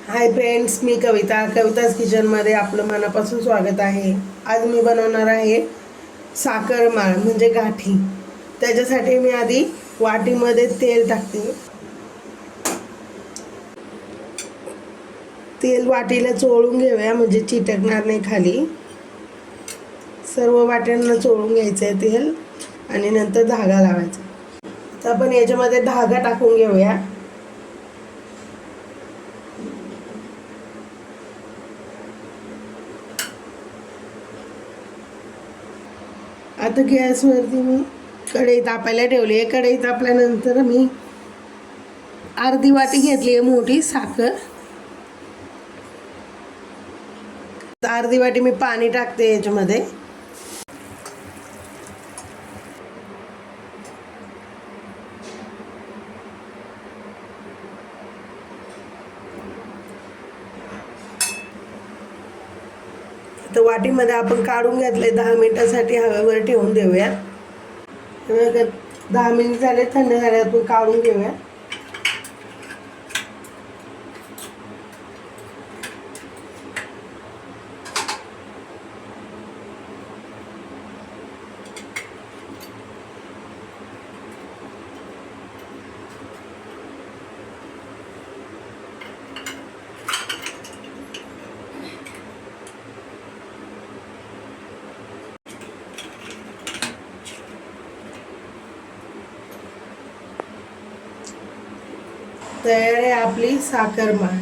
Hi friends, मी कविताच किचनमध्ये आपलं मनापासून स्वागत आहे. आज मी बनवणार आहे साखरमाळ म्हणजे गाठी. त्याच्यासाठी मी आधी वाटीमध्ये तेल टाकते. तेल वाटीला चोळून घेऊया म्हणजे चिटकणार नाही खाली. सर्व वाट्यांना चोळून घ्यायचं आहे तेल आणि नंतर धागा लावायचा. तर आपण याच्यामध्ये धागा टाकून घेऊया. आता गॅसवरती मी कढई तापायला ठेवली आहे. कढई तापल्यानंतर मी अर्धी वाटी घेतली आहे मोठी साखर. अर्धी वाटी मी पाणी टाकते याच्यामध्ये. तर वाटीमध्ये आपण काढून घेतले. 10 मिनिटासाठी हवेवर ठेवून देऊया. 10 मिनिट झाले, थंड झाले, आपण काढून घेऊया. तयार आहे आपली साखरमाळ.